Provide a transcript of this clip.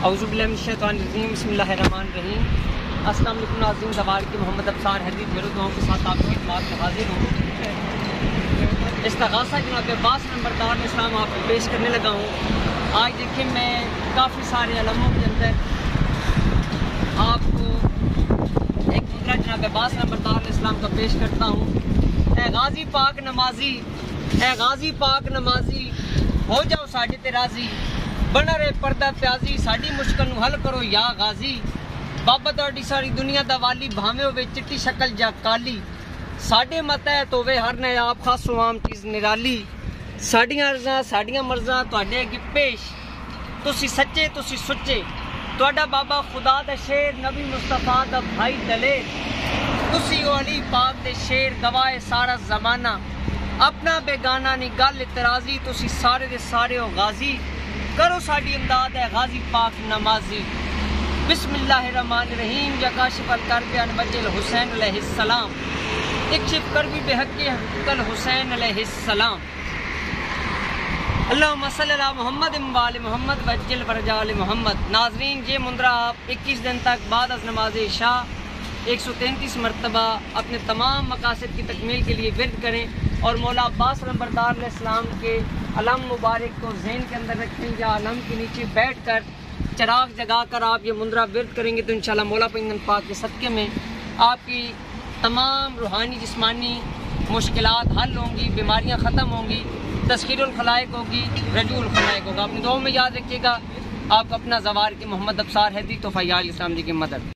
औज़ुबिल्लाहिमिनश्शैतानिर्रजीम बिस्मिल्लाहिर्रहमानिर्रहीम। अस्सलाम वालेकुम नाज़रीन, ज़वार के मोहम्मद अब्सार हैदी मेरे दुआओं के साथ आपकी खिदमत में हाजिर हूँ। इस्तग़ासा जनाब अब्बास नंबरदार इस्लाम आपको पेश करने लगा हूँ। आज देखिए मैं काफ़ी सारे अलमों के अंदर आपको एक मुद्रा जनाब अब्बास नंबरदार इस्लाम का पेश करता हूँ। ए गाजी पाक नमाजी, ए गाजी पाक नमाजी, हो जाओ साडे ते राजी, बना रहे पर्दा प्याजी, साडी मुश्किल नूं हल करो या गाजी। बाबा तुहाडी सारी दुनिया दा वाली, भावें होवे चिट्टी शक्ल जा काली, साडे मतहत होवे हर ने आप खासो आम चीज़ निराली। साडियां अर्ज़ां साडियां मर्ज़ां तुहाडे अगे पेश, तुसी सच्चे तुसी सुच्चे, तुहाडा बाबा खुदा दा शेर, नबी मुस्तफा दा भाई दलेर, तुसी ओ अली पाक दे शेर, गवाए सारा ज़माना, अपना बेगाना नी गल इतराज़ी, तुसी सारे दे सारे हो गाजी, करो साडी इमदाद है गाजी पाक नमाजी। बिस्मिल्लाहिर्रहमानिर्रहीम। या काशिफल कर्ब अन वजल हुसैन अलैहिस्सलाम, इक्शिफ कर्बी बेहक़्क़ि कल हुसैन अलैहिस्सलाम। अल्लाहुम्मा सल्ली अला मुहम्मद व आले मुहम्मद वज्जिल फरजाल मोहम्मद। नाज़रीन, ये मुद्रा आप 21 दिन तक बाद अज़ नमाज इशा 133 मरतबा अपने तमाम मकासद की तकमील के लिए विर्द करें और मौला अब्बास नंबरदार अलैहिस्सलाम के अलम मुबारक को ज़हन के अंदर रखें या अलम के नीचे बैठ कर चिराग जगा कर आप ये मुद्रा विर्द करेंगे तो इंशाअल्लाह मौला पैगंबर पाक के सदक़े में आपकी तमाम रूहानी जिस्मानी मुश्किलात हल होंगी, बीमारियां ख़त्म होंगी, तस्खीरुल खलाइक होगी, रजूल खलाइक होगा। अपनी दुआओं में याद रखिएगा। आपको अपना ज़वार के मोहम्मद अब्सार हैदी तोहफ़ा इस्लाम जी की मदद।